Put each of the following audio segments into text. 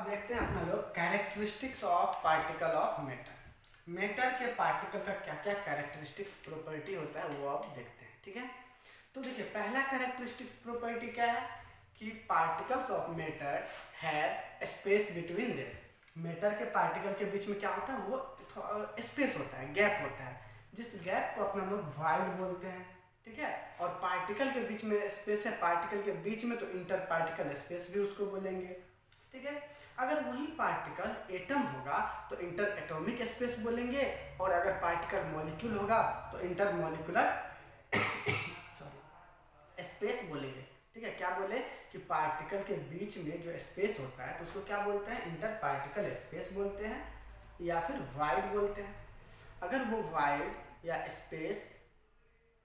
देखते हैं अपना लोग characteristics of particle of matter. Matter के पार्टिकल का क्या क्या कैरेक्टरिस्टिक्स प्रॉपर्टी होता है वो आप देखते हैं। ठीक है, तो देखिए पहला कैरेक्टरिस्टिक्स प्रॉपर्टी क्या है कि particles of matter have space between them. Matter के पार्टिकल के बीच में क्या होता है, वो स्पेस होता है, गैप होता है, जिस गैप को अपना लोग वॉइड बोलते हैं। ठीक है, और पार्टिकल के बीच में स्पेस है, पार्टिकल के बीच में तो इंटर पार्टिकल स्पेस भी उसको बोलेंगे। ठीक है, अगर वही पार्टिकल एटम होगा तो इंटर एटॉमिक स्पेस बोलेंगे, और अगर पार्टिकल मॉलिक्यूल होगा तो इंटर मॉलिक्यूलर सॉरी स्पेस बोलेंगे। ठीक है, क्या बोले कि पार्टिकल के बीच में जो स्पेस होता है तो उसको क्या बोलते हैं, इंटर पार्टिकल स्पेस बोलते हैं या फिर वाइड बोलते हैं। अगर वो वाइड या स्पेस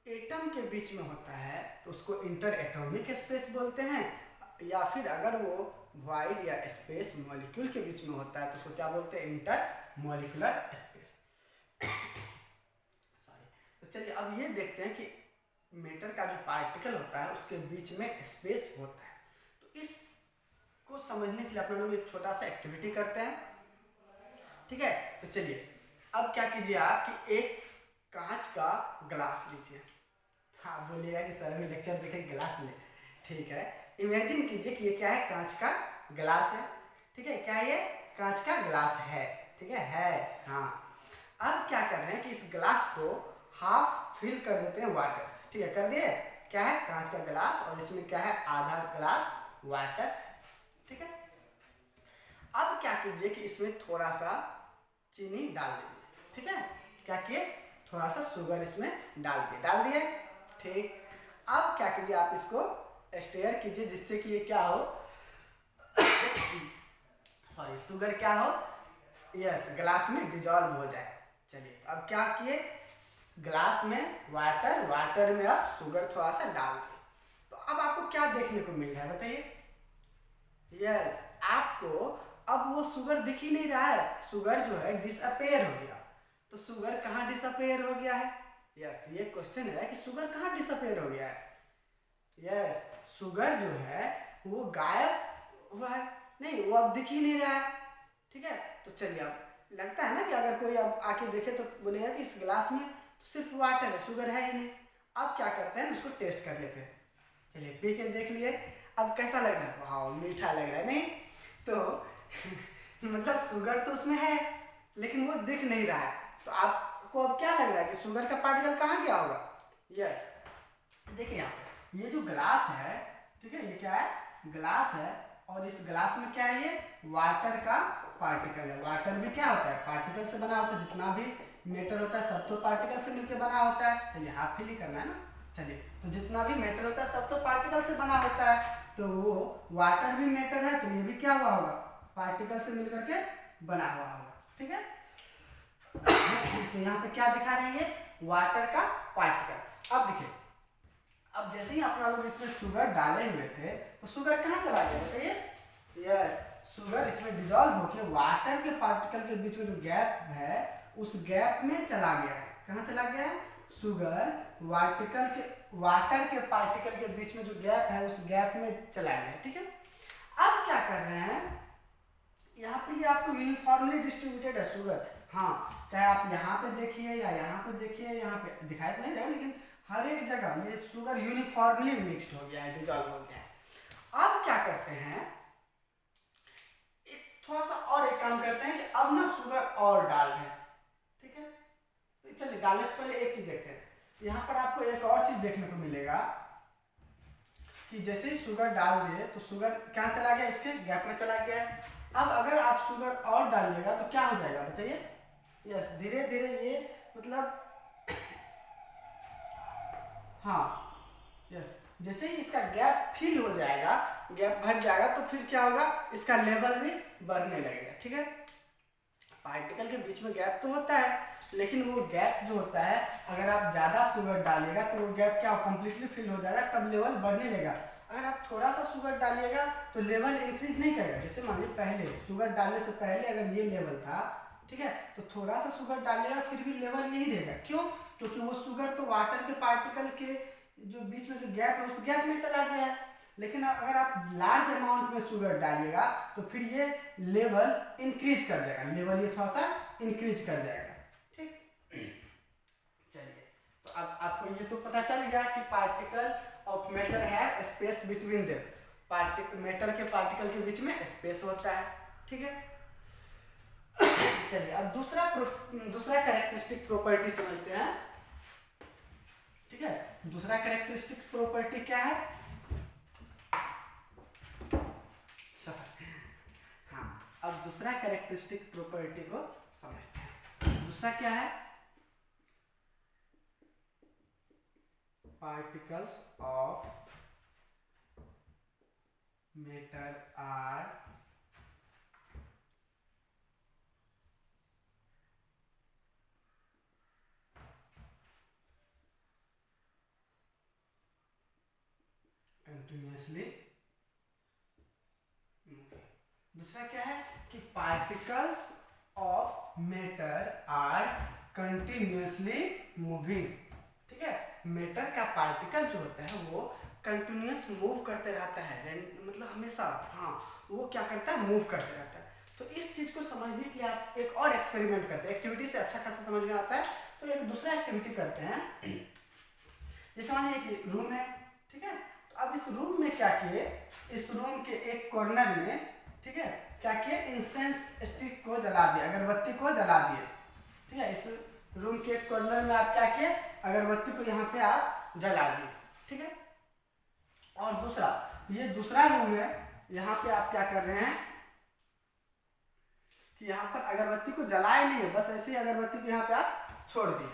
एटम के बीच में होता है तो उसको इंटर एटॉमिक स्पेस बोलते हैं, या फिर अगर वो वाइड या स्पेस मॉलिक्यूल के बीच में होता है तो उसको क्या बोलते हैं, इंटर मॉलिक्यूलर स्पेस। सॉरी, तो चलिए अब ये देखते हैं कि मैटर का जो पार्टिकल होता है उसके बीच में स्पेस होता है। तो इसको समझने के लिए अपने लोग एक छोटा सा एक्टिविटी करते हैं। ठीक है, तो चलिए अब क्या कीजिए आप कि एक कांच का ग्लास लीजिए। हाँ, बोलिएगा कि सर में लेक्चर देखे गिलास ले। ठीक है, इमेजिन कीजिए कि ये क्या है, कांच का ग्लास है। ठीक है, क्या ये कांच का ग्लास है। ठीक है, हाँ। अब क्या कर रहे हैं कि इस ग्लास को हाफ फिल कर देते हैं वाटर से। ठीक है, कर दिए, क्या है कांच का ग्लास और इसमें क्या है आधा ग्लास वाटर। ठीक है, अब क्या कीजिए कि इसमें थोड़ा सा चीनी डाल दीजिए। ठीक है, क्या किए, थोड़ा सा शुगर इसमें डाल दिए। ठीक, अब क्या कीजिए आप इसको स्टेयर कीजिए जिससे कि ये क्या हो सॉरी शुगर क्या हो, यस, ग्लास में डिजॉल्व हो जाए। चलिए अब क्या किए, ग्लास में वाटर में अब शुगर थोड़ा सा डाल दिए। तो अब आपको क्या देखने को मिल रहा है बताइए, यस, आपको अब वो शुगर दिख ही नहीं रहा है, शुगर जो है डिसअपेयर हो गया। तो शुगर कहाँ डिसअपेयर हो गया है, यस, ये क्वेश्चन है कि शुगर कहाँ डिसअपेयर हो गया है। यस, शुगर जो है वो गायब हुआ है, नहीं वो अब दिख ही नहीं रहा है। ठीक है, तो चलिए अब लगता है ना कि अगर कोई अब आके देखे तो बोलेगा कि इस गिलास में तो सिर्फ वाटर है, शुगर है ही नहीं। अब क्या करते हैं, उसको टेस्ट कर लेते हैं। चलिए पी के देख लिए, अब कैसा लग रहा है, वाह मीठा लग रहा है, नहीं तो मतलब शुगर तो उसमें है लेकिन वो दिख नहीं रहा है। तो आपको अब क्या लग रहा है कि शुगर का पार्टिकल कहाँ गया होगा। यस, देखिए यहाँ पे ये जो ग्लास है, ठीक है, ये क्या है, ग्लास है, और इस ग्लास में क्या है, ये वाटर का पार्टिकल है। वाटर भी क्या होता है, पार्टिकल से बना होता है, जितना भी मैटर होता है सब तो पार्टिकल से मिलकर बना होता है। चलिए हाफ फिल ही करना है ना। चलिए, तो जितना भी मैटर होता है सब तो पार्टिकल से बना होता है, तो वो वाटर भी मैटर है, तो ये भी क्या हुआ होगा, पार्टिकल से मिलकर के बना हुआ होगा। ठीक है, तो यहाँ पे क्या दिखा रहे हैं, ये वाटर का पार्टिकल। अब देखिए, अब जैसे ही अपना लोग इसमें शुगर डाले हुए थे तो शुगर कहाँ चला गया बताइए, यस, शुगर इसमें डिजॉल्व होकर वाटर के पार्टिकल के बीच में जो गैप है उस गैप में चला गया है। कहाँ चला गया है, शुगर वाटर के पार्टिकल के बीच में जो गैप है उस गैप में चला गया। ठीक है, अब क्या कर रहे हैं, यहाँ पे ये आपको यूनिफॉर्मली डिस्ट्रीब्यूटेड है शुगर। हाँ, चाहे आप यहाँ पे देखिए या यहाँ पे देखिए, यहाँ पे दिखाई तो नहीं देगा लेकिन हर एक जगह ये शुगर यूनिफॉर्मली मिक्स्ड हो गया है, डिजॉल्व हो गया है। अब क्या करते हैं, थोड़ा सा और एक काम करते हैं कि अब ना शुगर और डाल दें। ठीक है, तो चलिए डालने से पहले एक चीज देखते हैं। यहाँ पर आपको एक और चीज देखने को मिलेगा कि जैसे ही शुगर डाल दिए तो शुगर क्या चला गया, इसके गैप में चला गया। अब अगर आप शुगर और डालिएगा तो क्या हो जाएगा बताइए, यस, धीरे धीरे ये मतलब हाँ, यस, जैसे ही इसका गैप फिल हो जाएगा, गैप भर जाएगा तो फिर क्या होगा, इसका लेवल भी बढ़ने लगेगा। ठीक है, पार्टिकल के बीच में गैप तो होता है लेकिन वो गैप जो होता है अगर आप ज़्यादा शुगर डालिएगा तो वो गैप क्या कंप्लीटली फिल हो जाएगा, तब लेवल बढ़ने लगेगा। अगर आप थोड़ा सा शुगर डालिएगा तो लेवल इंक्रीज नहीं करेगा। जैसे मान लीजिए पहले शुगर डालने से पहले अगर ये लेवल था, ठीक है, तो थोड़ा सा शुगर डालिएगा फिर भी लेवल यही रहेगा। क्यों, क्योंकि वो शुगर तो वाटर के पार्टिकल के जो बीच में जो गैप है उस गैप में चला गया है। लेकिन अगर आप लार्ज अमाउंट में शुगर डालिएगा तो फिर ये लेवल इंक्रीज कर देगा, लेवल ये थोड़ा सा इंक्रीज कर जाएगा। ठीक, चलिए, तो अब आपको ये तो पता चल गया कि पार्टिकल ऑफ मैटर है स्पेस बिटवीन देम, मैटर के पार्टिकल के बीच में स्पेस होता है। ठीक है, चलिए अब दूसरा कैरेक्टरिस्टिक प्रॉपर्टी समझते हैं। ठीक है, दूसरा कैरेक्टरिस्टिक प्रॉपर्टी क्या है? हाँ, अब दूसरा कैरेक्टरिस्टिक प्रॉपर्टी को समझते हैं। दूसरा क्या है? Particles of matter are continuously. दूसरा क्या है कि particles of matter are continuously moving. ठीक है, मैटर का पार्टिकल जो होता है वो कंटिन्यूअस मूव करते रहता है, मतलब हमेशा, हाँ, वो क्या करता है, मूव करते रहता है। तो इस चीज को समझने के लिए आप एक और एक्सपेरिमेंट करते हैं। एक्टिविटी से अच्छा खासा समझ में आता है, तो एक दूसरा एक्टिविटी करते हैं। जैसे मान लीजिए कि रूम है, ठीक है, तो अब इस रूम में क्या किए, इस रूम के एक कॉर्नर में, ठीक है, क्या किए, इंसेंस स्टिक को जला दिया, अगरबत्ती को जला दिए। ठीक है, इस रूम के एक कॉर्नर में आप क्या किए, अगरबत्ती को यहाँ पे आप जला दिए। ठीक है, और दूसरा, ये दूसरा रूम है, यहाँ पे आप क्या कर रहे हैं कि यहाँ पर अगरबत्ती को जलाए नहीं है, बस ऐसे ही अगरबत्ती को यहाँ पे आप छोड़ दिए।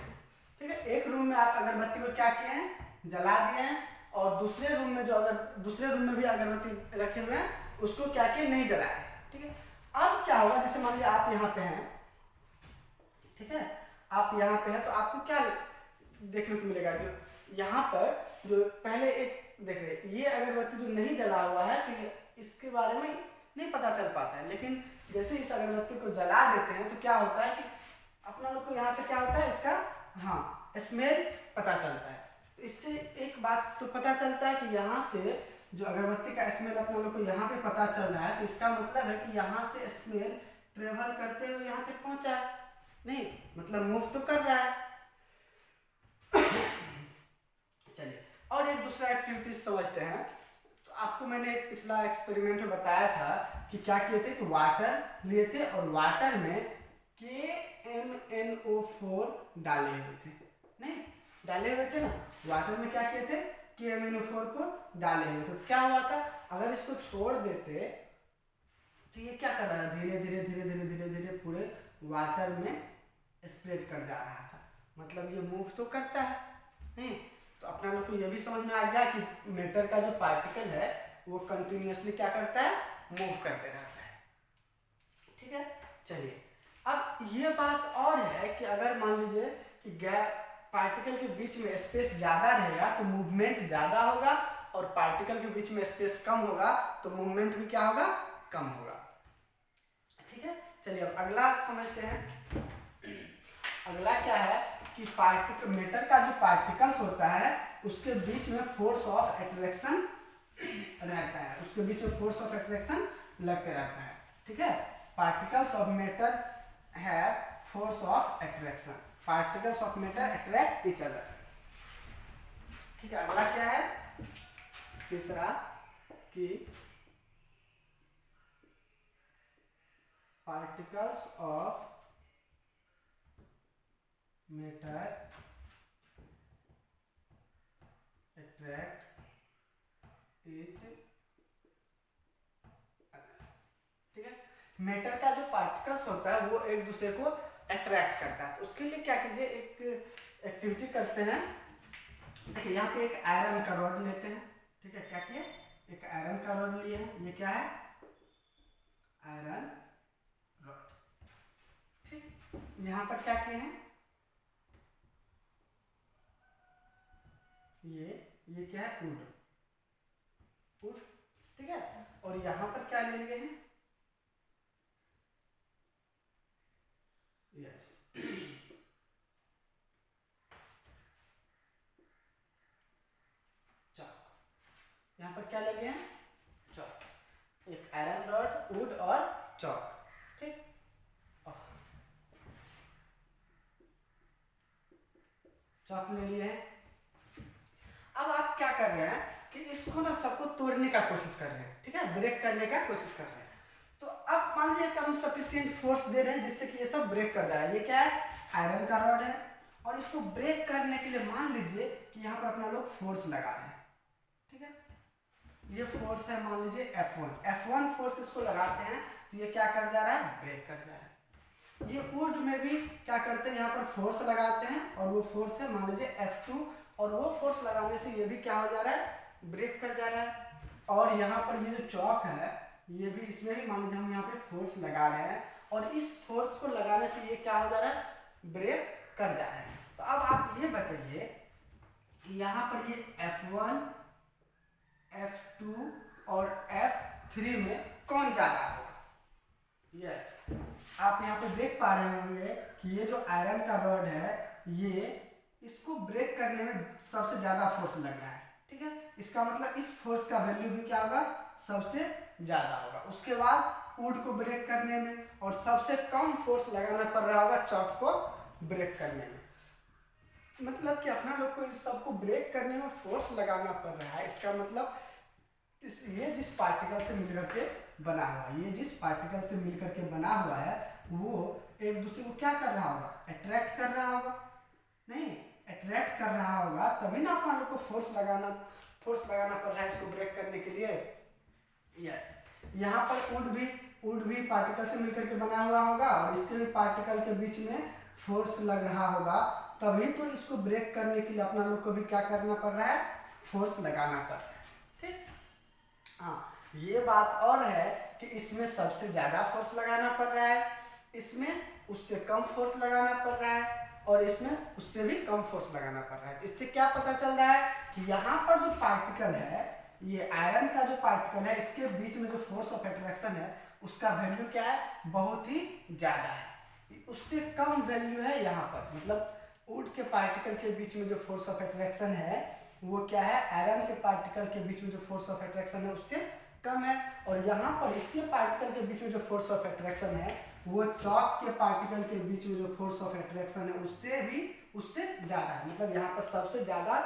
ठीक है, एक रूम में आप अगरबत्ती को क्या किए हैं, जला दिए हैं, और दूसरे रूम में दूसरे रूम में भी अगरबत्ती रखे हुए हैं, उसको क्या किए, नहीं जलाए। ठीक है, अब क्या होगा, जैसे मान लीजिए आप यहाँ पे हैं, ठीक है, आप यहाँ पे हैं, तो आपको क्या देखने को मिलेगा, जो यहाँ पर जो पहले एक देख रहे, ये अगरबत्ती जो नहीं जला हुआ है, तो इसके बारे में नहीं पता चल पाता है, लेकिन जैसे इस अगरबत्ती को जला देते हैं तो क्या होता है कि अपना लोग को यहाँ पे क्या होता है, इसका, हाँ, स्मेल पता चलता है। तो इससे एक बात तो पता चलता है कि यहाँ से जो अगरबत्ती का स्मेल अपना लोग को यहाँ पे पता चल रहा है, तो इसका मतलब है कि यहाँ से स्मेल ट्रेवल करते हुए यहाँ तक पहुँचा है, नहीं, मतलब मूव तो कर रहा है। चलिए, और एक दूसरा एक्टिविटी समझते हैं। तो आपको मैंने एक पिछला एक्सपेरिमेंट में बताया था कि क्या किए थे कि वाटर लिए थे और वाटर में KMnO4 डाले हुए थे, नहीं डाले हुए थे ना, वाटर में क्या किए थे, KMnO4 को डाले हुए थे। तो क्या हुआ था, अगर इसको छोड़ देते तो ये क्या कर रहा था, धीरे धीरे धीरे धीरे धीरे धीरे पूरे वाटर में स्प्रेड कर जा रहा था, मतलब ये मूव तो करता है, नहीं। तो अपना लोग को ये भी समझ में आ गया कि मैटर का जो पार्टिकल है वो कंटिन्यूअसली क्या करता है, मूव करते रहता है। ठीक है, चलिए, अब ये बात और है कि अगर मान लीजिए कि पार्टिकल के बीच में स्पेस ज़्यादा रहेगा तो मूवमेंट ज़्यादा होगा, और पार्टिकल के बीच में स्पेस कम होगा तो मूवमेंट भी क्या होगा, कम होगा। ठीक है, चलिए अब अगला समझते हैं। अगला क्या है कि मैटर का जो पार्टिकल्स होता है उसके बीच में फोर्स ऑफ अट्रैक्शन रहता है, उसके बीच में फोर्स ऑफ अट्रैक्शन लगते रहता है। ठीक है, particles of matter have force of attraction, particles of matter attract each other. ठीक है, अगला क्या है, तीसरा कि particles of matter attract each other. ठीक है, मैटर का जो पार्टिकल्स होता है वो एक दूसरे को अट्रैक्ट करता है। तो उसके लिए क्या कीजिए, एक एक्टिविटी करते हैं। देखिए यहाँ पे एक आयरन का रॉड लेते हैं। ठीक है, क्या किए, एक आयरन का रॉड लिए हैं, ये क्या है, आयरन रॉड। ठीक, यहाँ पर क्या किए हैं, ये क्या है, वुड। ठीक है, और यहाँ पर क्या ले लिए हैं, यस, चाक। यहाँ पर क्या लगे हैं, चौक, एक आयरन रॉड, वुड और चौक, ठीक। चौक ले लिए हैं। अब आप क्या कर रहे हैं कि इसको ना सबको तोड़ने का कोशिश कर रहे हैं, ठीक है, ब्रेक करने का कोशिश कर रहे हैं। तो अब मान लीजिए कि हम सफिशिएंट फोर्स दे रहे हैं जिससे कि ये सब ब्रेक कर रहा है। ये क्या है, आयरन का रॉड है, और इसको ब्रेक करने के लिए मान लीजिए कि यहाँ पर अपना लोग फोर्स लगा रहे हैं, ठीक है। ये फोर्स है, मान लीजिए F1 फोर्स इसको लगाते हैं तो ये क्या कर जा रहा है, ब्रेक कर जा रहा है। ये वुड में भी क्या करते हैं, यहाँ पर फोर्स लगाते हैं, और वो फोर्स है मान लीजिए F2, और वो फोर्स लगाने से ये भी क्या हो जा रहा है, ब्रेक कर जा रहा है। और यहाँ पर ये जो चौक है, ये भी, इसमें भी मान लीजिए हम यहाँ पे फोर्स लगा रहे हैं, और इस फोर्स को लगाने से ये क्या हो जा रहा है, ब्रेक कर जा रहा है। तो अब आप ये बताइए कि यहाँ पर ये F1, F2 और F3 में कौन ज्यादा होगा। यस, आप यहाँ पे देख पा रहे होंगे कि ये जो आयरन का रॉड है, ये इसको ब्रेक करने में सबसे ज्यादा फोर्स लग रहा है, ठीक है। इसका मतलब इस फोर्स का वैल्यू भी क्या होगा, सबसे ज्यादा होगा। उसके बाद वुड को ब्रेक करने में, और सबसे कम फोर्स लगाना पड़ रहा होगा चॉक को ब्रेक करने में। मतलब कि अपना लोग को इस सबको ब्रेक करने में फोर्स लगाना पड़ रहा है। इसका मतलब ये जिस पार्टिकल से मिलकर के बना हुआ है, ये जिस पार्टिकल से मिलकर के बना हुआ है, वो एक दूसरे को क्या कर रहा होगा, अट्रैक्ट कर रहा होगा। नहीं, अट्रैक्ट कर रहा होगा तभी ना अपना लोग को फोर्स लगाना पड़ रहा है इसको ब्रेक करने के लिए। यस, यहाँ पर वुड भी पार्टिकल से मिलकर के बना हुआ होगा, और इसके भी पार्टिकल के बीच में फोर्स लग रहा होगा, तभी तो इसको ब्रेक करने के लिए अपना लोग को भी क्या करना पड़ रहा है, फोर्स लगाना पड़ रहा है, ठीक। हाँ, ये बात और है कि इसमें सबसे ज्यादा फोर्स लगाना पड़ रहा है, इसमें उससे कम फोर्स लगाना पड़ रहा है, और इसमें उससे भी कम फोर्स लगाना पड़ रहा है। इससे क्या पता चल रहा है कि यहाँ पर जो पार्टिकल है, ये आयरन का जो पार्टिकल है, इसके बीच में जो फोर्स ऑफ अट्रैक्शन है, उसका वैल्यू क्या है, बहुत ही ज्यादा है। उससे कम वैल्यू है यहाँ पर, मतलब वुड के पार्टिकल के बीच में जो फोर्स ऑफ अट्रैक्शन है वो क्या है, आयरन के पार्टिकल के बीच में जो फोर्स ऑफ अट्रैक्शन है उससे कम है। और यहाँ पर इसके पार्टिकल के बीच में जो फोर्स ऑफ अट्रैक्शन है, वो चॉक के पार्टिकल के बीच में जो फोर्स ऑफ अट्रैक्शन है उससे ज्यादा है। मतलब यहाँ पर सबसे ज्यादा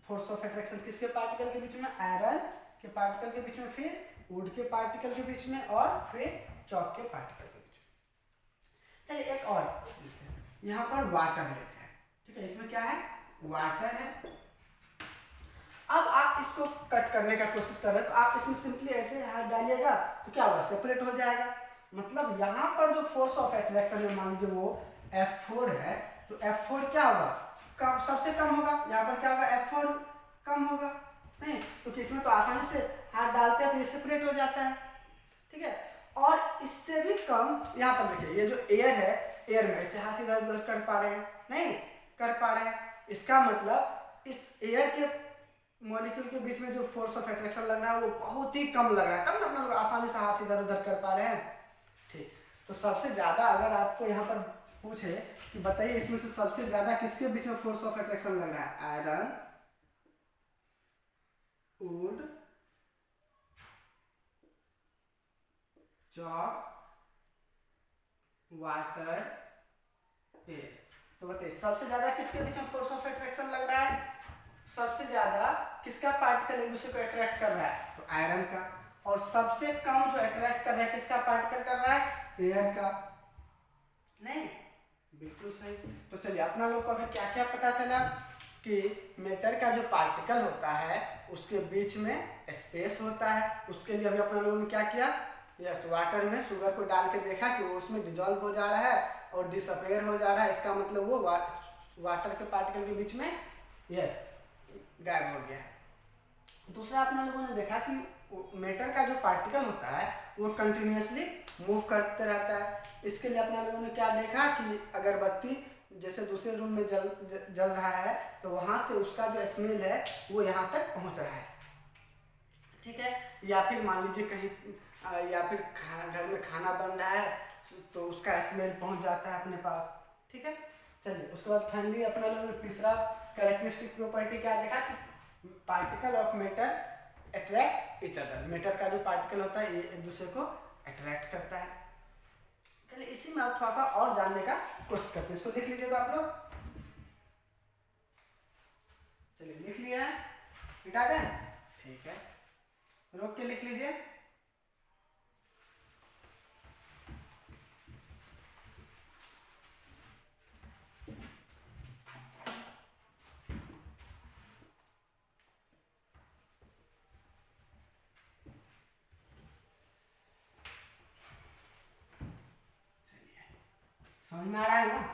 फोर्स ऑफ अट्रैक्शन किसके पार्टिकल के बीच में, आयरन के पार्टिकल के बीच में, फिर वुड के पार्टिकल के बीच में, और फिर चॉक के पार्टिकल के बीच में। चलिए एक और यहाँ पर वाटर लेते हैं, ठीक है। इसमें क्या है, वाटर है। अब आप इसको कट करने का कोशिश कर रहे हैं, तो आप इसमें सिंपली ऐसे हाथ डालिएगा तो क्या होगा, सेपरेट हो जाएगा। मतलब यहाँ पर जो फोर्स ऑफ अट्रैक्शन है, मान लीजिए वो F4 है, तो F4 क्या होगा, कम, सबसे कम होगा। यहाँ पर क्या होगा, F4 कम होगा, नहीं तो इसमें तो आसानी से हाथ डालते हैं तो ये सेपरेट हो जाता है, ठीक है। और इससे भी कम यहाँ पर देखिए, ये जो एयर है, एयर में ऐसे हाथ इधर उधर कर पा रहे हैं, नहीं कर पा रहे हैं। इसका मतलब इस एयर के मॉलिक्यूल के बीच में जो फोर्स ऑफ अट्रैक्शन लग रहा है वो बहुत ही कम लग रहा है, तब ना अपना लोग आसानी से हाथ इधर उधर कर पा रहे हैं, ठीक। तो सबसे ज्यादा अगर आपको यहाँ पर पूछे कि बताइए इसमें से सबसे ज्यादा किसके बीच में फोर्स ऑफ अट्रैक्शन लग रहा है, iron, would, chalk, water, air. तो बताइए सबसे ज्यादा किसके बीच में फोर्स ऑफ अट्रैक्शन लग रहा है, सबसे ज्यादा किसका पार्टिकल एक दूसरे को अट्रैक्ट कर रहा है, तो आयरन का। और सबसे कम जो अट्रैक्ट कर रहा है किसका पार्टिकल कर रहा है, एयर का, नहीं बिल्कुल सही। तो चलिए अपना लोग को अभी क्या क्या पता चला कि मैटर का जो पार्टिकल होता है उसके बीच में स्पेस होता है। उसके लिए अभी अपना लोगों ने क्या किया, यस, वाटर में शुगर को डाल के देखा कि वो उसमें डिजॉल्व हो जा रहा है और डिसअपेयर हो जा रहा है। इसका मतलब वो वाटर के पार्टिकल के बीच में यस गायब हो गया है। दूसरा अपना लोगों ने देखा कि मैटर का जो पार्टिकल होता है वो कंटिन्यूसली मूव करते रहता है। इसके लिए अपना लोगों ने क्या देखा कि अगरबत्ती जैसे दूसरे रूम में जल रहा है तो वहाँ से उसका जो स्मेल है वो यहाँ तक पहुँच रहा है, ठीक है। या फिर मान लीजिए कहीं या फिर घर में खाना बन रहा है तो उसका स्मेल पहुँच जाता है अपने पास, ठीक है। चलिए उसके बाद फाइनली अपना लोगों ने तीसरा कैरेक्टरिस्टिक प्रॉपर्टी क्या देखा कि particle of matter attract each other. Matter का जो पार्टिकल होता है ये एक दूसरे को अट्रैक्ट करता है। चलिए इसी में आप थोड़ा सा और जानने का कोशिश करते हैं। इसको लिख लीजिएगा आप लोग। चलिए लिख लिया है, मिटा दें, ठीक है, रोक के लिख लीजिए। समझ में आ रहा है ना?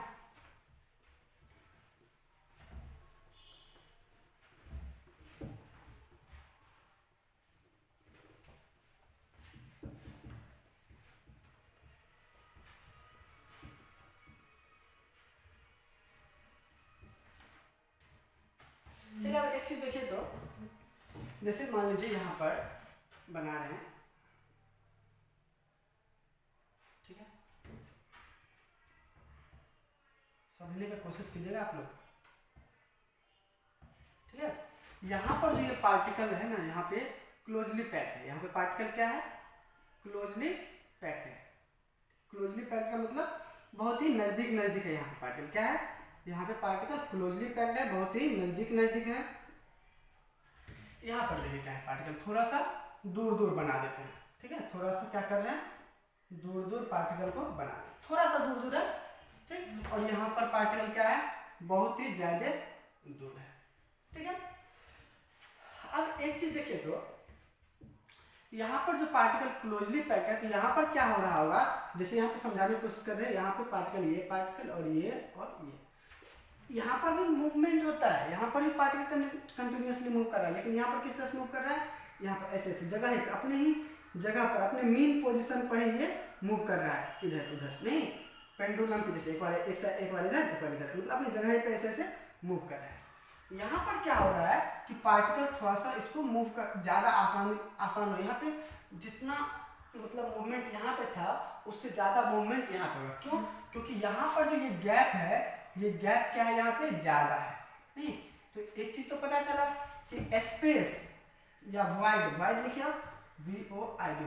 चलिए अब एक चीज देखिए, तो जैसे मान लीजिए यहाँ पर बना रहे हैं, ठीक है, समझने की कोशिश कीजिएगा आप लोग, ठीक है। यहाँ पर जो ये पार्टिकल है ना, यहाँ पे क्लोजली पैक्ड है। यहाँ पे पार्टिकल क्या है? क्लोजली पैक्ड है। क्लोजली पैक्ड का मतलब बहुत ही नजदीक नजदीक है। यहाँ पे पार्टिकल क्या है? यहाँ पे पार्टिकल क्लोजली पैक्ड है, बहुत ही नजदीक नजदीक है। यहाँ पर देखिए क्या है, पार्टिकल थोड़ा सा दूर दूर बना देते हैं, ठीक है, थोड़ा सा क्या कर रहे हैं, दूर दूर पार्टिकल को बना रहे हैं, थोड़ा सा दूर दूर है, ठीक। और यहाँ पर पार्टिकल क्या है? बहुत ही ज्यादा दूर है, ठीक है। अब एक चीज देखिए, तो यहाँ पर जो पार्टिकल क्लोजली पैक्ड है, तो यहाँ पर क्या हो रहा होगा, जैसे यहाँ पे समझाने की कोशिश कर रहे हैं, यहाँ पे पार्टिकल ये पार्टिकल और ये, यहाँ पर भी मूवमेंट होता है, यहाँ पर भी पार्टिकल कंटिन्यूअसली मूव कर रहा है, लेकिन यहाँ पर किस तरह से मूव कर रहा है? यहाँ पर ऐसे ऐसे जगह ही अपने ही जगह पर, अपने मीन पोजीशन पर ही ये मूव कर रहा है, इधर उधर नहीं, पेंडुलम के जैसे एक बार इधर एक बार इधर, मतलब अपनी जगह पे ऐसे ऐसे मूव कर रहा है। यहाँ पर क्या हो रहा है कि पार्टिकल थोड़ा सा इसको मूव कर ज़्यादा आसान हो, यहाँ पे जितना मतलब मूवमेंट यहाँ पे था उससे ज़्यादा मूवमेंट यहाँ पे होगा। क्यों? क्योंकि यहाँ पर जो ये गैप है, ये गैप क्या है, यहाँ पे ज़्यादा है, नहीं। तो एक चीज़ तो पता चला कि स्पेस या वाइड लिखिए आप, VOID,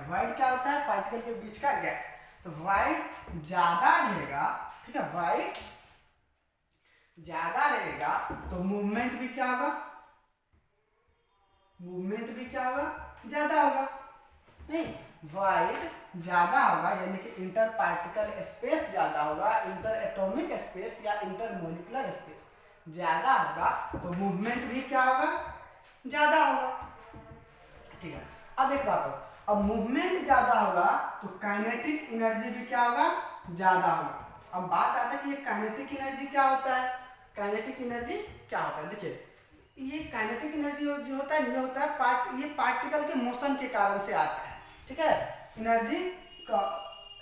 वाइड क्या होता है? पार्टिकल के बीच का गैप। तो वाइड ज़्यादा रहेगा, ठीक है, वाइड ज्यादा रहेगा तो मूवमेंट भी क्या होगा? मूवमेंट भी क्या होगा? ज्यादा होगा, नहीं। वाइड ज्यादा होगा यानी कि इंटर पार्टिकल स्पेस ज्यादा होगा, इंटर एटॉमिक स्पेस या इंटर मॉलिक्यूलर स्पेस ज्यादा होगा, तो मूवमेंट भी क्या होगा? ज्यादा होगा, ठीक है। अब एक बात हो, अब मूवमेंट ज्यादा होगा तो काइनेटिक एनर्जी भी क्या होगा? ज्यादा होगा। अब बात आता है कि ये काइनेटिक एनर्जी क्या होता है? काइनेटिक एनर्जी क्या होता है? देखिए, ये काइनेटिक एनर्जी जो होता है, ये होता है ये पार्टिकल के मोशन के कारण से आता है, ठीक है। एनर्जी का,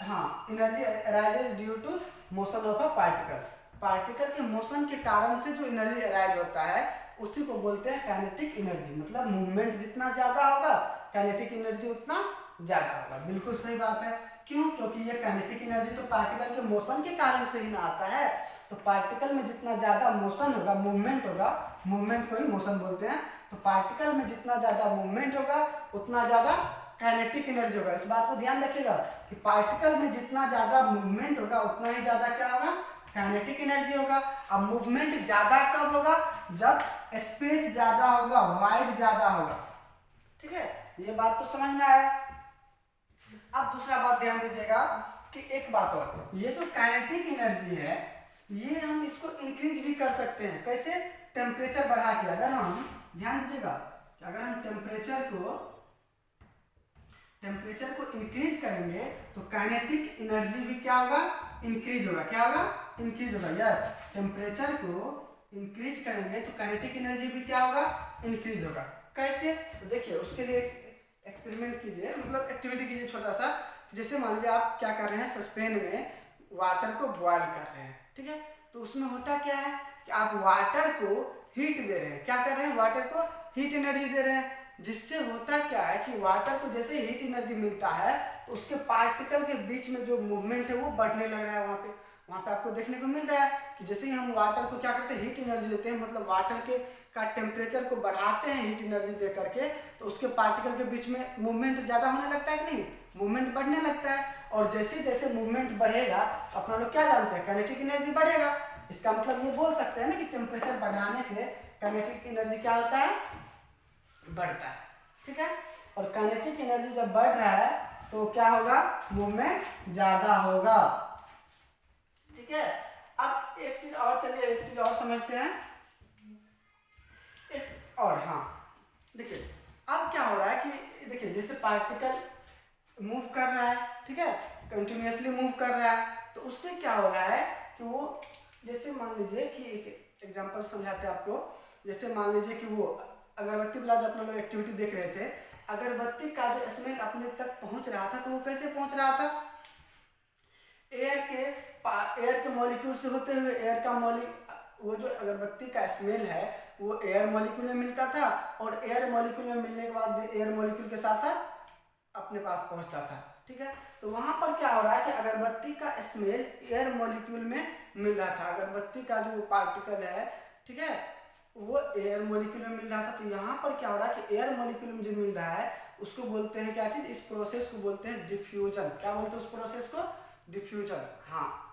हाँ, energy arises due to motion of a particle. Particle के मोशन के कारण से जो एनर्जी अराइज होता है उसी को बोलते हैं काइनेटिक एनर्जी। मतलब मूवमेंट जितना ज्यादा होगा काइनेटिक एनर्जी उतना ज्यादा होगा। बिल्कुल सही बात है। क्यों? क्योंकि ये काइनेटिक एनर्जी तो पार्टिकल के मोशन के कारण से ही ना आता है। तो पार्टिकल में जितना ज्यादा मोशन होगा, मूवमेंट होगा, मूवमेंट को ही मोशन बोलते हैं, तो पार्टिकल में जितना ज्यादा मूवमेंट होगा उतना ज्यादा काइनेटिक एनर्जी होगा। इस बात को ध्यान रखिएगा कि पार्टिकल में जितना ज्यादा मूवमेंट होगा उतना ही ज्यादा क्या होगा? काइनेटिक एनर्जी होगा। अब मूवमेंट ज्यादा कब होगा? जब स्पेस ज्यादा होगा, वाइड ज्यादा होगा, ठीक है। ये बात तो समझ में आया। अब दूसरा बात ध्यान दीजिएगा कि एक बात और, ये जो काइनेटिक एनर्जी है ये हम इसको इंक्रीज भी कर सकते हैं। कैसे? टेम्परेचर बढ़ा के। अगर हम ध्यान दीजिएगा कि अगर हम टेम्परेचर को इंक्रीज करेंगे तो काइनेटिक एनर्जी भी क्या होगा? इंक्रीज होगा। क्या होगा? इंक्रीज होगा। यस, टेम्परेचर को इंक्रीज करेंगे तो काइनेटिक एनर्जी भी क्या होगा? इंक्रीज होगा। कैसे? तो देखिए, उसके लिए एक्सपेरिमेंट कीजिए, मतलब एक्टिविटी कीजिए छोटा सा। जैसे मान लीजिए आप क्या कर रहे हैं, सस्पेन में वाटर को बॉयल कर रहे हैं, ठीक है। तो उसमें होता क्या है कि आप वाटर को हीट दे रहे हैं। क्या कर रहे हैं? वाटर को हीट एनर्जी दे रहे हैं। जिससे होता क्या है कि वाटर को जैसे हीट एनर्जी मिलता है तो उसके पार्टिकल के बीच में जो मूवमेंट है वो बढ़ने लग रहा है। वहाँ पे आपको देखने को मिल रहा है कि जैसे ही हम वाटर को क्या करते हैं, हीट एनर्जी देते हैं, मतलब वाटर के का टेम्परेचर को बढ़ाते हैं हीट एनर्जी दे करके, तो उसके पार्टिकल के बीच में मूवमेंट ज़्यादा होने लगता है कि नहीं, मूवमेंट बढ़ने लगता है। और जैसे जैसे मूवमेंट बढ़ेगा, अपना लोग क्या जानते हैं, काइनेटिक एनर्जी बढ़ेगा। इसका मतलब ये बोल सकते हैं ना कि टेम्परेचर बढ़ाने से काइनेटिक एनर्जी क्या होता है, बढ़ता है। ठीक है, और काइनेटिक एनर्जी जब बढ़ रहा है तो क्या होगा, मूवमेंट ज़्यादा होगा। ठीक है, अब एक चीज और, चलिए एक चीज और समझते हैं। एक और, हाँ देखिए अब क्या हो रहा है कि देखिए जैसे पार्टिकल मूव कर रहा है, ठीक है, कंटिन्यूअसली मूव कर रहा है, तो उससे क्या हो रहा है कि वो, जैसे मान लीजिए कि एक एग्जांपल समझाते हैं आपको। जैसे मान लीजिए कि वो अगरबत्ती वाला जो अपना लोग एक्टिविटी देख रहे थे, अगरबत्ती का जो स्मेल अपने तक पहुंच रहा था, तो वो कैसे पहुंच रहा था, एयर के मॉलिक्यूल से होते हुए, एयर का वो जो अगरबत्ती का स्मेल है वो एयर मॉलिक्यूल में मिलता था, और एयर मॉलिक्यूल में मिलने के बाद एयर मॉलिक्यूल के साथ साथ अपने पास पहुंचता था। ठीक है, तो वहां पर क्या हो रहा है कि अगरबत्ती का स्मेल एयर मॉलिक्यूल में मिल रहा था, अगरबत्ती का जो पार्टिकल है, ठीक है, वो एयर मॉलिक्यूल में मिल रहा था। तो यहाँ पर क्या हो रहा है कि एयर मॉलिक्यूल में जो मिल रहा है उसको बोलते हैं क्या चीज, इस प्रोसेस को बोलते हैं डिफ्यूजन। क्या बोलते हैं उस प्रोसेस को, डिफ्यूजन। हाँ,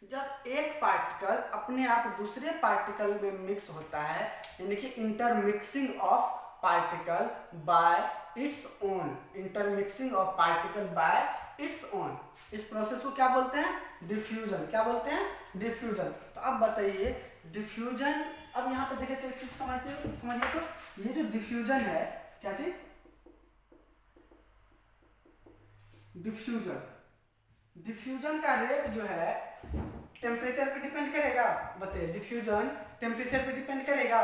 जब एक पार्टिकल अपने आप दूसरे पार्टिकल में मिक्स होता है, यानी कि intermixing of particle by its own, intermixing of particle by its own, इस प्रोसेस को क्या बोलते हैं, डिफ्यूजन। क्या बोलते हैं, डिफ्यूजन। तो अब बताइए डिफ्यूजन, अब यहाँ पे देखें तो एक चीज समझिए तो ये जो डिफ्यूजन है, क्या चीज, डिफ्यूजन, डिफ्यूजन का रेट जो है टेम्परेचर पे डिपेंड करेगा। बताइए डिफ्यूजन टेम्परेचर पे डिपेंड करेगा,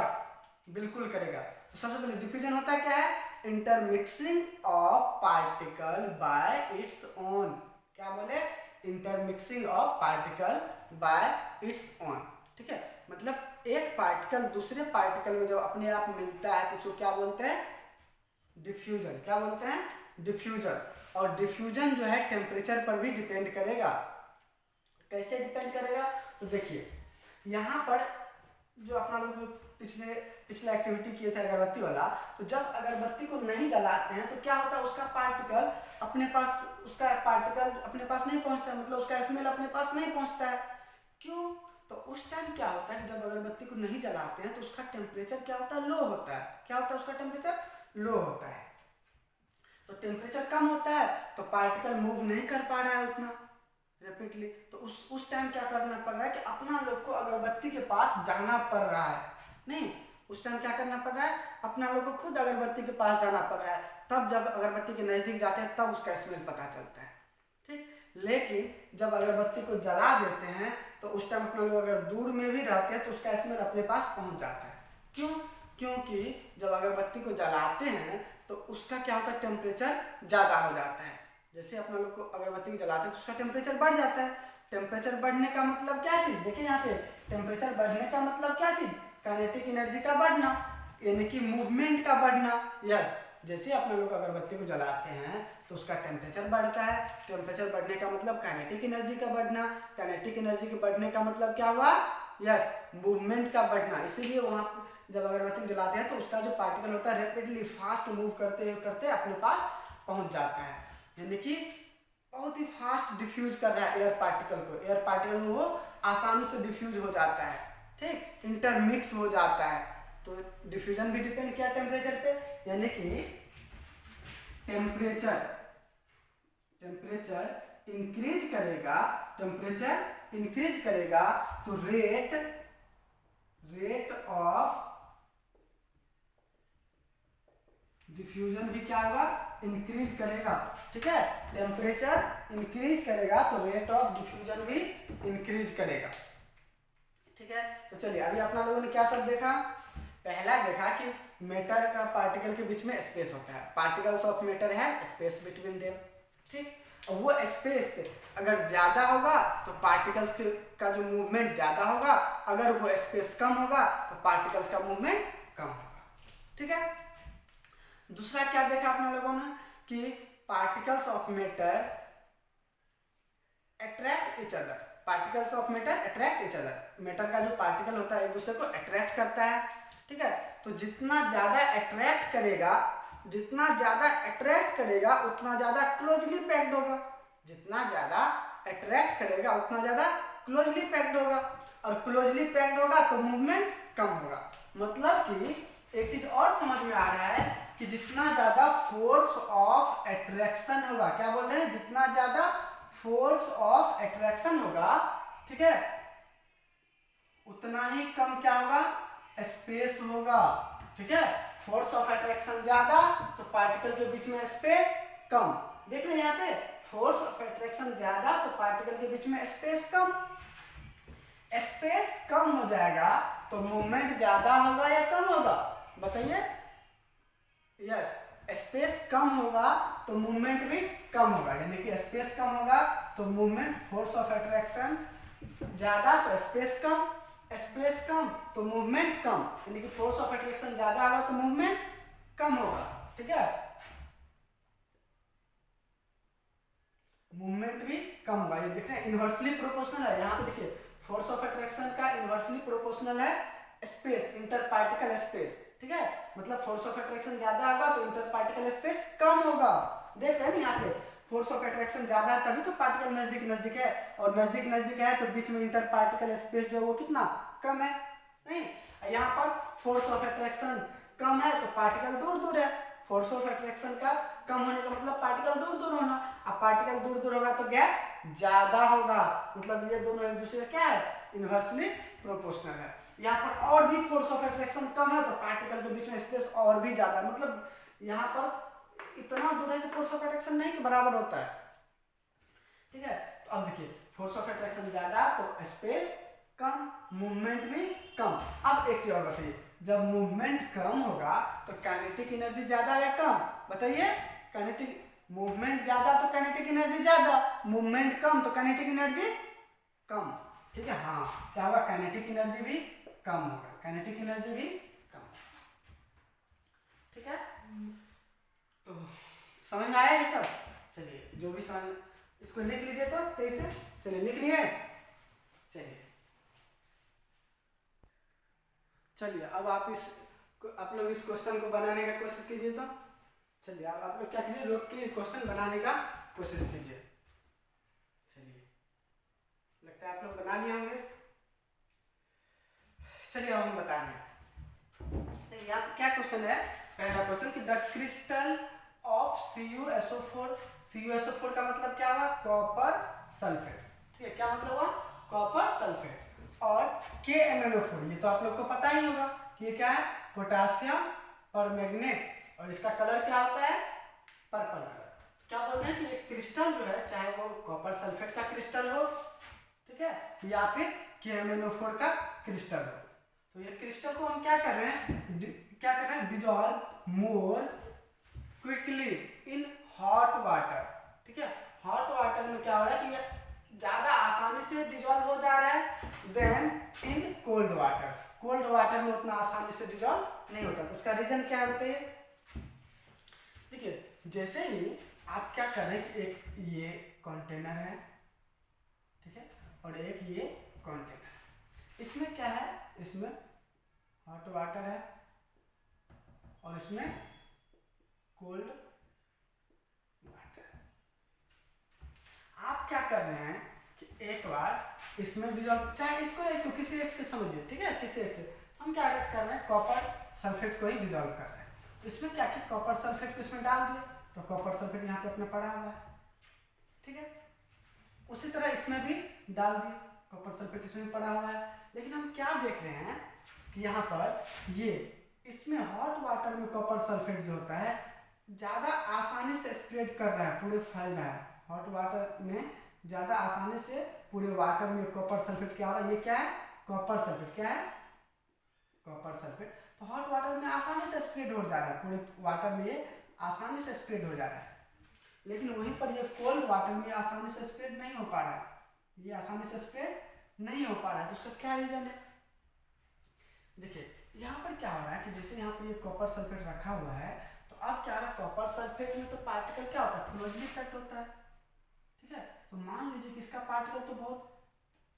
बिल्कुल करेगा। तो सबसे पहले डिफ्यूजन होता क्या है, intermixing of particle by its own. क्या बोले, intermixing of particle by its own. ठीक है, मतलब एक पार्टिकल दूसरे पार्टिकल में जब अपने आप मिलता है तो उसको क्या बोलते हैं, डिफ्यूजन। क्या बोलते हैं, डिफ्यूजन। और डिफ्यूजन जो है टेम्परेचर पर भी डिपेंड करेगा। कैसे डिपेंड करेगा, तो देखिए यहाँ पर जो अपना लोग जो पिछले एक्टिविटी किए थे अगरबत्ती वाला, तो जब अगरबत्ती को नहीं जलाते हैं तो क्या होता है, उसका पार्टिकल अपने पास नहीं पहुंचता, मतलब उसका स्मेल अपने पास नहीं पहुंचता है। क्यों, तो उस टाइम क्या होता है, जब अगरबत्ती को नहीं जलाते हैं तो उसका टेम्परेचर क्या होता है, लो होता है। क्या होता है, उसका टेम्परेचर लो होता है। तो टेम्परेचर कम होता है तो पार्टिकल मूव नहीं कर पा रहा है उतना रैपिडली, तो उस टाइम क्या करना पड़ रहा है कि अपना लोग को अगरबत्ती के पास जाना पड़ रहा है। नहीं, उस टाइम क्या करना पड़ रहा है, अपना लोग को खुद अगरबत्ती के पास जाना पड़ रहा है। तब जब अगरबत्ती के नज़दीक जाते हैं तब उसका स्मेल पता चलता है। ठीक, लेकिन जब अगरबत्ती को जला देते हैं तो उस टाइम अपना लोग अगर दूर में भी रहते हैं तो उसका स्मेल अपने पास पहुँच जाता है। क्यों, क्योंकि जब अगरबत्ती को जलाते हैं तो उसका क्या होता है, टेम्परेचर ज़्यादा हो जाता है। जैसे अपना लोग को अगरबत्ती को जलाते हैं तो उसका टेम्परेचर बढ़ जाता है। टेम्परेचर बढ़ने का मतलब क्या चीज़, देखिए यहाँ पे टेम्परेचर बढ़ने का मतलब क्या चीज़, काइनेटिक एनर्जी का बढ़ना, यानी कि मूवमेंट का बढ़ना। यस, जैसे अपना लोग अगरबत्ती को जलाते हैं तो उसका टेम्परेचर बढ़ता है। टेम्परेचर बढ़ने का मतलब काइनेटिक एनर्जी का बढ़ना। काइनेटिक एनर्जी के बढ़ने का मतलब क्या हुआ, यस, मूवमेंट का बढ़ना। इसीलिए वहाँ जब अगरबत्ती को जलाते हैं तो उसका जो पार्टिकल होता है रैपिडली फास्ट मूव करते करते अपने पास पहुँच जाता है, यानी कि बहुत ही फास्ट डिफ्यूज कर रहा है एयर पार्टिकल को। एयर पार्टिकल में वो आसानी से डिफ्यूज हो जाता है, ठीक, इंटरमिक्स हो जाता है। तो डिफ्यूजन भी डिपेंड किया टेम्परेचर पे, यानी कि टेम्परेचर इंक्रीज करेगा, टेम्परेचर इंक्रीज करेगा तो रेट ऑफ डिफ्यूजन भी क्या होगा, इंक्रीज करेगा। ठीक है, टेम्परेचर इंक्रीज करेगा तो रेट ऑफ डिफ्यूजन भी इंक्रीज करेगा। ठीक है, तो चलिए अभी अपना लोगों ने क्या सब देखा, पहला देखा कि मैटर का पार्टिकल के बीच में स्पेस होता है, पार्टिकल्स ऑफ मैटर है स्पेस बिटवीन देम। ठीक, और वो स्पेस अगर ज्यादा होगा तो पार्टिकल्स का जो मूवमेंट ज्यादा होगा, अगर वो स्पेस कम होगा तो पार्टिकल्स का मूवमेंट कम होगा। ठीक है, दूसरा क्या देखा अपने लोगों ने कि particles of matter attract each other, particles of matter attract each other. Matter का जो पार्टिकल होता है एक दूसरे को अट्रैक्ट करता है। ठीक है। तो जितना ज्यादा अट्रैक्ट करेगा, जितना ज्यादा अट्रैक्ट करेगा उतना ज्यादा क्लोजली पैक्ड होगा, जितना ज्यादा अट्रैक्ट करेगा उतना ज्यादा क्लोजली पैक्ड होगा, और क्लोजली पैक्ड होगा तो मूवमेंट कम होगा। मतलब कि एक चीज और समझ में आ रहा है कि जितना ज्यादा फोर्स ऑफ अट्रैक्शन होगा, क्या बोल रहे हैं, जितना ज्यादा फोर्स ऑफ अट्रैक्शन होगा, ठीक है, उतना ही कम क्या होगा, स्पेस होगा, ठीक है। फोर्स ऑफ अट्रैक्शन ज्यादा तो पार्टिकल के बीच में स्पेस कम। देख रहे हैं यहाँ पे, फोर्स ऑफ अट्रैक्शन ज्यादा तो पार्टिकल के बीच में स्पेस कम। स्पेस कम हो जाएगा तो मूवमेंट ज्यादा होगा या कम होगा, बताइए। यस, स्पेस कम होगा तो मूवमेंट भी कम होगा, यानी कि स्पेस कम होगा तो मूवमेंट, फोर्स ऑफ अट्रैक्शन ज्यादा तो स्पेस कम, स्पेस कम तो मूवमेंट कम, यानी कि फोर्स ऑफ अट्रैक्शन ज्यादा होगा तो मूवमेंट कम होगा, ठीक है, मूवमेंट भी कम होगा। ये देख रहे हैं इनवर्सली प्रोपोर्शनल है, यहाँ पे देखिए फोर्स ऑफ अट्रैक्शन का इनवर्सली प्रोपोर्शनल है स्पेस, इंटर पार्टिकल स्पेस, ठीक है। मतलब फोर्स ऑफ अट्रैक्शन ज्यादा होगा तो इंटर पार्टिकल स्पेस कम होगा। देख रहे हैं ना यहाँ पे, फोर्स ऑफ अट्रैक्शन ज्यादा है तभी तो पार्टिकल नजदीक नजदीक है, और नजदीक नजदीक है तो बीच में इंटर पार्टिकल स्पेस जो है वो कितना कम है, नहीं। यहाँ पर फोर्स ऑफ अट्रैक्शन कम है तो पार्टिकल दूर दूर है, फोर्स ऑफ अट्रैक्शन का कम होने का मतलब पार्टिकल दूर दूर होना, अब पार्टिकल दूर दूर होगा तो गैप ज्यादा होगा, मतलब ये दोनों एक दूसरे क्या है, इनवर्सली प्रोपोर्शनल है। यहाँ पर और भी फोर्स ऑफ अट्रैक्शन कम है तो पार्टिकल के बीच में स्पेस और भी ज्यादा है, मतलब यहाँ पर इतना दूर है कि फोर्स ऑफ अट्रैक्शन नहीं के बराबर होता है, ठीक है। तो अब देखिए फोर्स ऑफ अट्रैक्शन ज्यादा तो स्पेस कम, मूवमेंट भी कम। अब एक चीज और बताइए, जब मूवमेंट कम होगा तो काइनेटिक एनर्जी ज्यादा या कम, बताइए। काइनेटिक, मूवमेंट ज्यादा तो काइनेटिक एनर्जी ज्यादा, मूवमेंट कम तो काइनेटिक एनर्जी कम, ठीक है। हाँ, क्या होगा, काइनेटिक एनर्जी भी कम होगा, काइनेटिक एनर्जी भी कम, ठीक है। तो समझ में आया ये सब, चलिए जो भी समझ, इसको लिख लीजिए तो तेज से, चलिए लिख लिए, चलिए चलिए अब आप लोग इस क्वेश्चन को बनाने का कोशिश कीजिए। तो चलिए आप लोग क्या कीजिए, रोक के क्वेश्चन बनाने का कोशिश कीजिए। चलिए लगता है आप लोग बना लिए होंगे। चलिए अब हम बता रहे हैं, यहाँ क्या क्वेश्चन है, पहला क्वेश्चन कि the crystal of CuSO4, CuSO4 का मतलब क्या हुआ, कॉपर सल्फेट, ठीक है। क्या मतलब हुआ, कॉपर सल्फेट, और KMnO4 ये तो आप लोग को पता ही होगा कि ये क्या है, पोटासियम परमैंगनेट, और इसका कलर क्या होता है, पर्पल कलर। क्या बोल रहे हैं कि ये क्रिस्टल जो है, चाहे वो कॉपर सल्फेट का क्रिस्टल हो, ठीक है, या फिर KMnO4 का क्रिस्टल हो, तो ये क्रिस्टल को हम क्या कर रहे हैं, dissolve more quickly in hot water, ठीक है। हॉट वाटर में क्या हो रहा है कि ये ज्यादा आसानी से डिजॉल्व हो जा रहा है then in cold water, cold water में उतना आसानी से डिजॉल्व नहीं होता। तो उसका रीजन क्या है बताइए। देखिए जैसे ही आप क्या कर रहे हैं, एक ये कंटेनर है, ठीक है, और एक ये कंटेनर, इसमें क्या है, इसमें हॉट वाटर है और इसमें कोल्ड वाटर। आप क्या कर रहे हैं कि एक बार इसमें डिजॉल्व, चाहे इसको किसी एक से समझिए, ठीक है, किसी एक से हम क्या कर रहे हैं, कॉपर सल्फेट को ही डिजॉल्व कर रहे हैं। तो इसमें क्या कि कॉपर सल्फेट को इसमें डाल दिए तो कॉपर सल्फेट यहाँ पे अपने पड़ा हुआ है, ठीक है। उसी तरह इसमें भी डाल दिए, कॉपर सल्फेट इसमें पड़ा हुआ है। लेकिन हम क्या देख रहे हैं कि यहाँ पर ये इसमें हॉट वाटर में कॉपर सल्फेट जो होता है ज़्यादा आसानी से स्प्रेड कर रहा है, पूरे फैल रहा है। हॉट वाटर में ज़्यादा आसानी से पूरे वाटर में कॉपर सल्फेट क्या हो रहा है, ये क्या है, कॉपर सल्फेट, क्या है, कॉपर सल्फेट। तो हॉट वाटर में आसानी से स्प्रेड हो जा रहा है, पूरे वाटर में ये आसानी से स्प्रेड हो जा रहा है। लेकिन वहीं पर ये कोल्ड वाटर में आसानी से स्प्रेड नहीं हो पा रहा है, ये आसानी से स्प्रेड नहीं हो पा रहा है। तो उसका क्या रीजन है, देखिए यहाँ पर क्या हो रहा है कि जैसे यहाँ पर ये कॉपर सल्फेट रखा हुआ है, तो अब क्या हो रहा है, कॉपर सल्फेट में तो पार्टिकल क्या होता है, क्लोजली पैक्ड होता है, ठीक है। तो मान लीजिए कि इसका पार्टिकल तो बहुत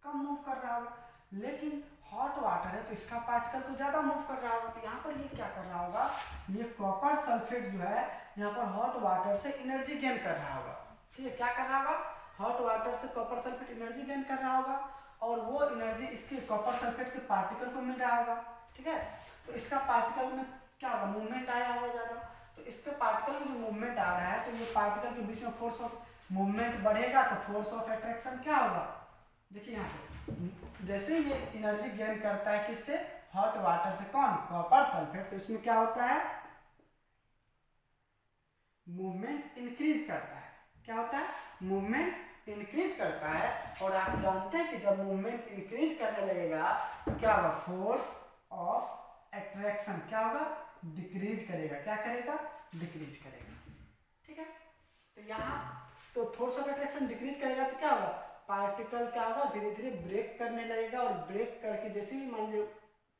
कम मूव कर रहा होगा, लेकिन हॉट वाटर है तो इसका पार्टिकल तो ज़्यादा मूव कर रहा होगा, तो यहाँ पर ये क्या कर रहा होगा, ये कॉपर सल्फेट जो है यहाँ पर हॉट वाटर से एनर्जी गेन कर रहा होगा। ठीक है, क्या कर रहा होगा, हॉट वाटर से कॉपर सल्फेट एनर्जी गेन कर रहा होगा और वो एनर्जी इसके कॉपर सल्फेट के पार्टिकल को मिल रहा होगा। ठीक है, तो इसका पार्टिकल में क्या होगा, मूवमेंट आया होगा ज़्यादा, तो इसके पार्टिकल में जो मूवमेंट आ रहा है तो ये पार्टिकल के बीच में फोर्स ऑफ मूवमेंट बढ़ेगा तो फोर्स ऑफ अट्रैक्शन क्या होगा, देखिए यहाँ पे जैसे ये एनर्जी गेन करता है किससे, हॉट वाटर से, कौन, कॉपर सल्फेट, तो इसमें क्या होता है, मूवमेंट इंक्रीज करता है। क्या होता है, मूवमेंट इंक्रीज करता है। और आप जानते हैं कि जब मूवमेंट इंक्रीज करने लगेगा तो क्या होगा, फोर्स ऑफ अट्रैक्शन क्या होगा, डिक्रीज करेगा। क्या करेगा, डिक्रीज करेगा। ठीक है, तो यहाँ तो फोर्स ऑफ अट्रैक्शन डिक्रीज करेगा तो क्या होगा, पार्टिकल क्या होगा, धीरे धीरे ब्रेक करने लगेगा और ब्रेक करके जैसे ही मान लीजिए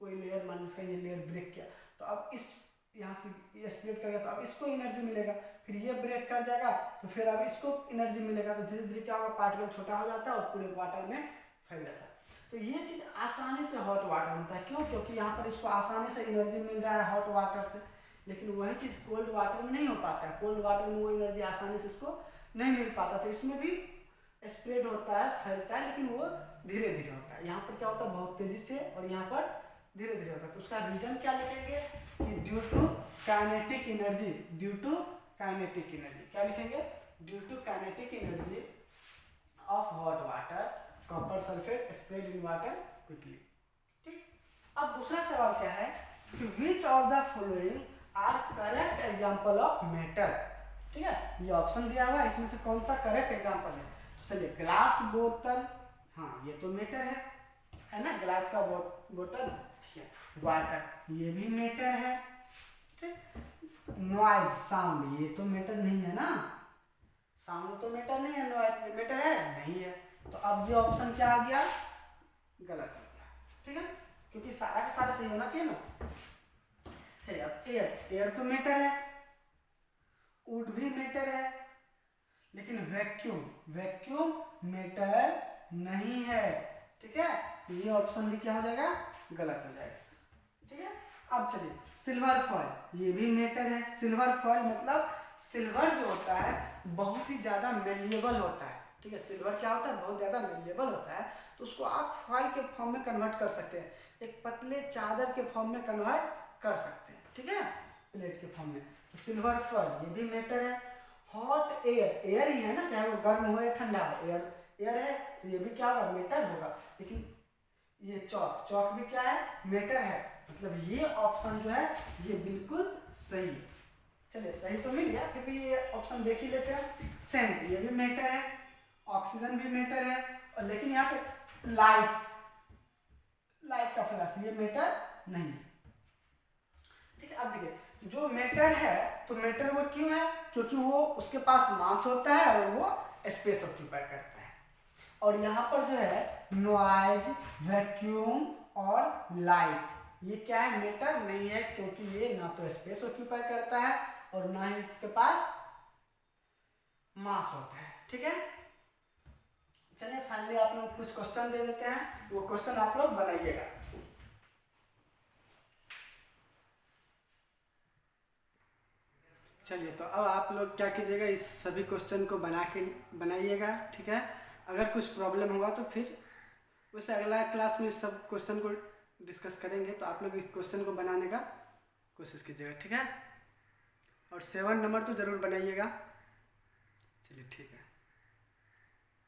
कोई लेयर, मान लीजिए ये लेयर ब्रेक किया तो अब इस यहाँ से ये स्प्लिट करेगा तो अब इसको एनर्जी मिलेगा, फिर ये ब्रेक कर जाएगा तो फिर अब इसको एनर्जी मिलेगा, तो धीरे धीरे क्या होगा, पार्टिकल छोटा हो जाता है और पूरे वाटर में फैल जाता है। तो ये चीज़ आसानी से हॉट वाटर होता है। क्यों, क्योंकि यहाँ पर इसको आसानी से एनर्जी मिल रहा है हॉट वाटर से, लेकिन वही चीज़ कोल्ड वाटर में नहीं हो पाता है। कोल्ड वाटर में वो एनर्जी आसानी से इसको नहीं मिल पाता, तो इसमें भी स्प्रेड होता है, फैलता है, लेकिन वो धीरे धीरे होता है। यहाँ पर क्या होता है, बहुत तेजी से, और यहाँ पर धीरे धीरे होता है। तो उसका रीजन क्या लिखेंगे कि due to kinetic energy, due to kinetic energy, क्या लिखेंगे, due to kinetic energy of hot water copper sulphate spread in water quickly. ठीक, अब दूसरा सवाल क्या है कि which of the following are correct example of metal. ठीक है, ये ऑप्शन दिया हुआ है, इसमें से कौन सा करेक्ट एग्जाम्पल है। तो चलिए, ग्लास बोतल, हाँ ये तो मेटर है ना, ग्लास का बोतल, वाटर ये भी मेटर है। ठीक, नॉइज साउंड ये तो मेटर नहीं है ना, साउंड तो मेटर नहीं है, नॉइज मेटर है नहीं है, तो अब ये ऑप्शन क्या आ गया, गलत हो गया। ठीक है, क्योंकि सारा का सारा सही होना चाहिए ना। चलिए, अब एयर तो मेटर है, वुड भी मेटर है, लेकिन वैक्यूम मेटर नहीं है। ठीक है, ये ऑप्शन भी क्या हो जाएगा, गलत हो जाएगा। ठीक है, अब चलिए, सिल्वर फॉयल ये भी मेटर है। सिल्वर फॉयल मतलब सिल्वर जो होता है बहुत ही ज़्यादा मेलिएबल होता है। ठीक है, सिल्वर क्या होता है, बहुत ज़्यादा मेलिएबल होता है, तो उसको आप फॉयल के फॉर्म में कन्वर्ट कर सकते हैं, एक पतले चादर के फॉर्म में कन्वर्ट कर सकते हैं। ठीक है, प्लेट के फॉर्म में, तो सिल्वर फॉयल ये भी मेटर है। हॉट एयर ही है ना, चाहे वो गर्म हो या ठंडा हो, एयर है, तो ये भी क्या होगा, मेटर होगा। लेकिन ये चौक भी क्या है, मेटर है, मतलब ये ऑप्शन जो है ये बिल्कुल सही है। चलिए, सही तो मिल गया, फिर भी ये ऑप्शन देख ही लेते हैं। सेंट ये भी मेटर है, ऑक्सीजन भी मेटर है, और लेकिन यहाँ पे लाइट का फ्लैश ये मेटर नहीं है। ठीक है, अब देखिए, जो मेटर है तो मेटर वो क्यों है, क्योंकि वो उसके पास मास होता है और वो स्पेस ऑक्यूपाई करता है। और यहाँ पर जो है नॉइज, वैक्यूम और लाइट ये क्या है, मेटर नहीं है, क्योंकि ये ना तो स्पेस ऑक्यूपाई करता है और ना ही इसके पास मास होता है। ठीक है, चलिए फाइनली आप लोग कुछ क्वेश्चन दे देते हैं, वो क्वेश्चन आप लोग बनाइएगा। चलिए, तो अब आप लोग क्या कीजिएगा, इस सभी क्वेश्चन को बनाइएगा। ठीक है, अगर कुछ प्रॉब्लम होगा तो फिर उस अगला क्लास में सब क्वेश्चन को डिस्कस करेंगे, तो आप लोग इस क्वेश्चन को बनाने का कोशिश कीजिएगा। ठीक है, और 7 नंबर तो ज़रूर बनाइएगा। चलिए, ठीक है।